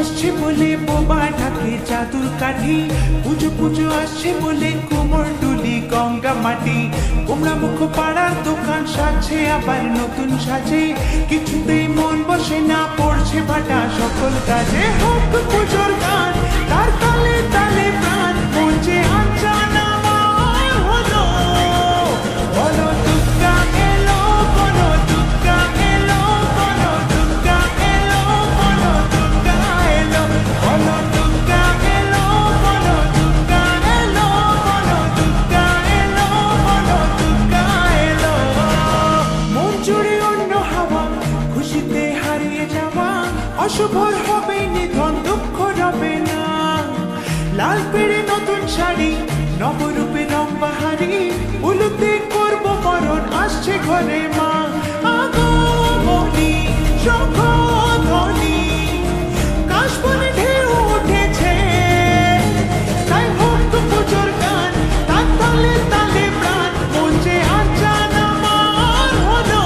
আসছে বলে বোবা ঢাকে জাদুর কাঠি, পুজো পুজো আসছে বলে কোমর তুলি গঙ্গা মাটি। কুমড়া মুখ পাড়ার দোকান সাজছে আবার নতুন সাজে, কিছুতেই মন বসে না, পড়ছে ভাটা সকল কাজে। হোক পুজোর গান তার তালে তালে প্রাণ, মন যে আনজানা আমার হলো। বলো দুর্গা এলো, বলো দুর্গা এলো, বলো দুর্গা এলো, বলো দুর্গা এলো, বলো দুর্গা এলো, বলো দুর্গা এলো, বলো দুর্গা এলো, বলো দুর্গা এলো। মন জুড়ে অন্য হাওয়া, খুশিতে হারিয়ে যাওয়া, অশুভ হবে নিধন, দুঃখ রবে না। লাল পেড়ে নতুন শাড়ি, নবরূপে রং বাহারি, উলুতে করবো বরণ, আসছে ঘরে মা। আগমনী শঙ্খধ্বনি, কাশবনে ঢেউ উঠেছে, তাই হোক পুজোর গান তার তালে তালে প্রাণ, মন যে আনজান আমার হলো।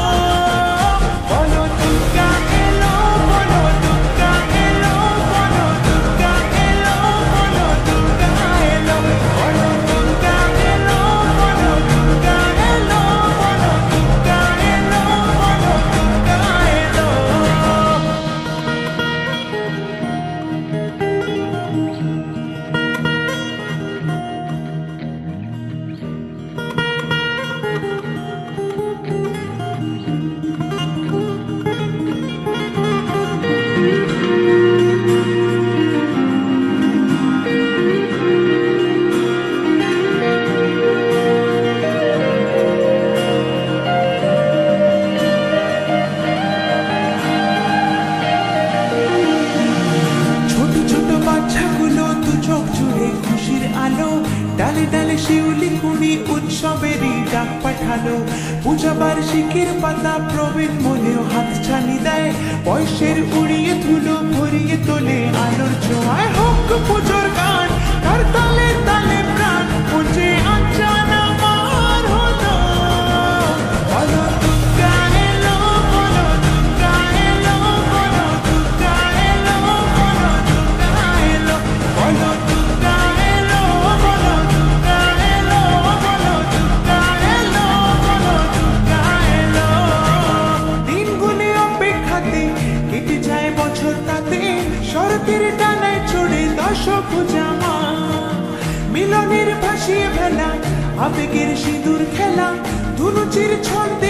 বলো দুর্গা এলো, বলো দুর্গা এলো, বলো দুর্গা এলো, বলো দুর্গা এলো, বলো দুর্গা এলো, বলো দুর্গা এলো, বলো দুর্গা এলো, বলো দুর্গা এলো। ছোট ছোট বাচ্চাগুলো দু চোখ জুড়ে খুশির আলো, ডালে ডালে শিউলি কুড়ি উৎসবেরই ডাক পাঠালো। পূজা বার্ষিকীর পাতা প্রবীণ মনেও হাত ছানি দেয়, বয়সের উড়িয়ে ধুলো ভরিয়ে তোলে আলোর ছোঁয়ায়। হোক পুজোর গান তার তালে তালে প্রাণ, মনে আনজান আমার হলো। বলো দুর্গা এলো, বলো দুর্গা এলো, বলো দুর্গা এলো, বলো দুর্গা এলো, বলো দুর্গা এলো, বলো দুর্গা এলো, বলো দুর্গা এলো, বলো দুর্গা এলো। দিনগুলি অপেক্ষাতে কেটে যায় বছর তাতে, শরতের ডানায় চড়ে দশভুজা মা। মিলনের ভাসিয়ে ভেলা, আবেগের সিঁদুর খেলা, ধুনুচির ছন্দে